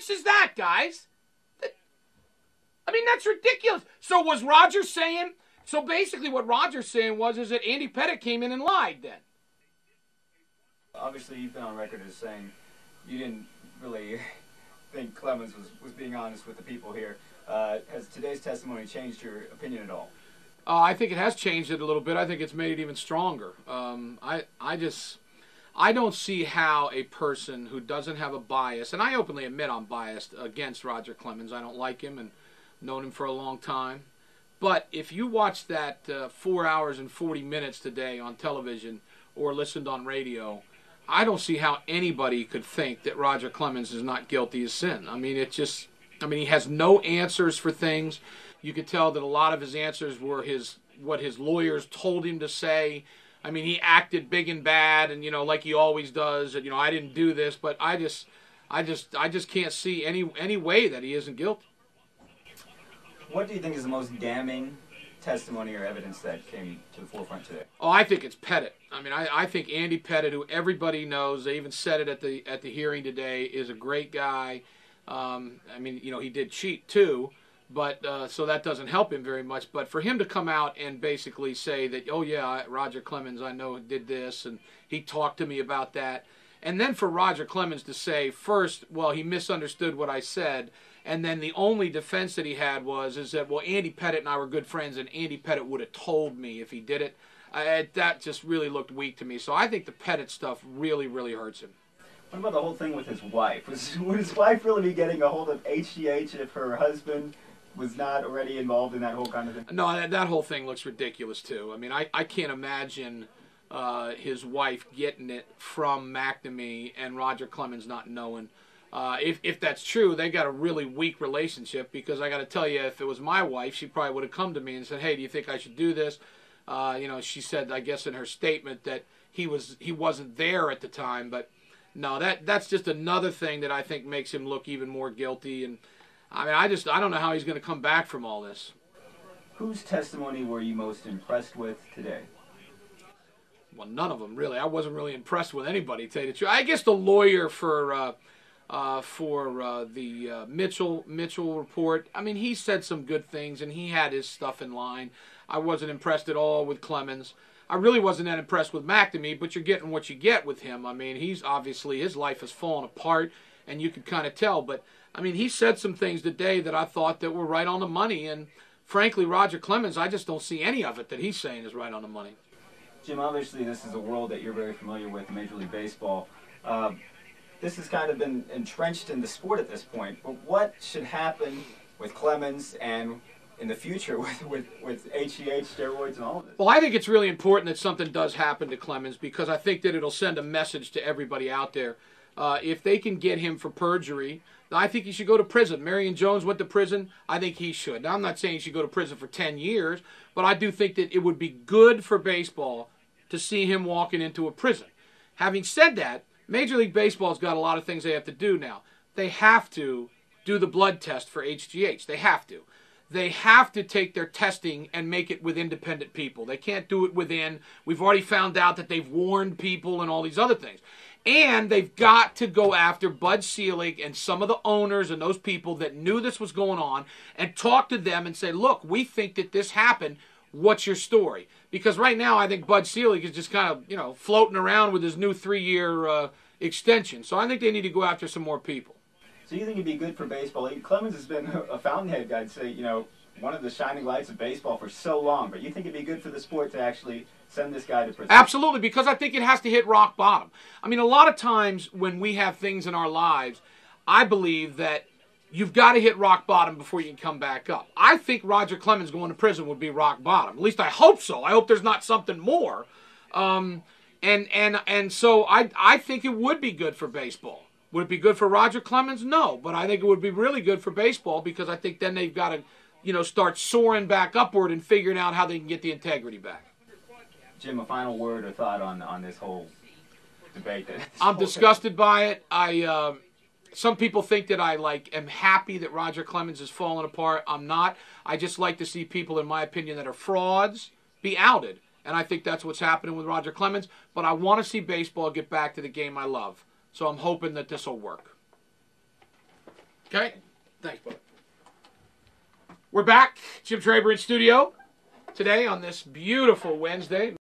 sense is that, guys? I mean, that's ridiculous. So was Roger saying... So basically what Roger's saying is that Andy Pettitte came in and lied then. Obviously, you've been on record as saying you didn't really think Clemens was being honest with the people here. Has today's testimony changed your opinion at all? I think it has changed it a little bit. I think it's made it even stronger. I don't see how a person who doesn't have a bias, and I openly admit I'm biased against Roger Clemens. I don't like him and known him for a long time. But if you watch that 4 hours and 40 minutes today on television or listened on radio, I don't see how anybody could think that Roger Clemens is not guilty of sin. I mean, he has no answers for things. You could tell that a lot of his answers were what his lawyers told him to say. I mean, he acted big and bad, and like he always does. And I didn't do this, but I just can't see any way that he isn't guilty. What do you think is the most damning testimony or evidence that came to the forefront today? Oh, I think it's Pettitte. I mean, I think Andy Pettitte, who everybody knows, they even said it at the hearing today, is a great guy. I mean, he did cheat too, but so that doesn't help him very much. But for him to come out and basically say that, oh yeah, Roger Clemens, I know did this, and he talked to me about that, and then for Roger Clemens to say first, well, he misunderstood what I said. And then the only defense that he had is that, well, Andy Pettitte and I were good friends, and Andy Pettitte would have told me if he did it. That just really looked weak to me. So I think the Pettitte stuff really, really hurts him. What about the whole thing with his wife? Would his wife really be getting a hold of HGH if her husband was not already involved in that whole kind of thing? No, that whole thing looks ridiculous, too. I mean, I can't imagine his wife getting it from McNamee and Roger Clemens not knowing. If that's true, they got a really weak relationship, because I got to tell you, if it was my wife, she probably would have come to me and said, hey, do you think I should do this? She said, I guess in her statement, that he wasn't there at the time. But no, that's just another thing that I think makes him look even more guilty. And I mean, I don't know how he's going to come back from all this. Whose testimony were you most impressed with today? Well, none of them, really. I wasn't really impressed with anybody, to tell you the truth. I guess the lawyer for the Mitchell report, I mean, he said some good things, and he had his stuff in line. I wasn't impressed at all with Clemens. I really wasn't that impressed with McNamee, but you're getting what you get with him. I mean, he's obviously, his life has fallen apart, and you could kind of tell. But, I mean, he said some things today that I thought that were right on the money, and frankly, Roger Clemens, I just don't see any of it that he's saying is right on the money. Jim, obviously this is a world that you're very familiar with, Major League Baseball. This has kind of been entrenched in the sport at this point, but what should happen with Clemens and in the future with HGH, steroids, and all of this? Well, I think it's really important that something does happen to Clemens, because I think that it'll send a message to everybody out there. If they can get him for perjury, I think he should go to prison. Marion Jones went to prison. I think he should. Now, I'm not saying he should go to prison for 10 years, but I do think that it would be good for baseball to see him walking into a prison. Having said that, Major League Baseball's got a lot of things they have to do now. They have to do the blood test for HGH. They have to. They have to take their testing and make it with independent people. They can't do it within. We've already found out that they've warned people and all these other things. And they've got to go after Bud Selig and some of the owners and those people that knew this was going on and talk to them and say, look, we think that this happened. What's your story? Because right now I think Bud Selig is just kind of, floating around with his new 3-year extension. So I think they need to go after some more people. So you think it'd be good for baseball? Clemens has been a fountainhead, I'd say, one of the shining lights of baseball for so long. But you think it'd be good for the sport to actually send this guy to prison? Absolutely, because I think it has to hit rock bottom. I mean, a lot of times when we have things in our lives, I believe that you've got to hit rock bottom before you can come back up. I think Roger Clemens going to prison would be rock bottom. At least I hope so. I hope there's not something more. And so I think it would be good for baseball. Would it be good for Roger Clemens? No, but I think it would be really good for baseball, because I think then they've got to, start soaring back upward and figuring out how they can get the integrity back. Jim, a final word or thought on this whole debate? I'm disgusted by it. Some people think that I am happy that Roger Clemens is falling apart. I'm not. I just like to see people, in my opinion, that are frauds be outed. And I think that's what's happening with Roger Clemens. But I want to see baseball get back to the game I love. So I'm hoping that this will work. Okay? Thanks, brother. We're back. Jim Traber in studio today on this beautiful Wednesday.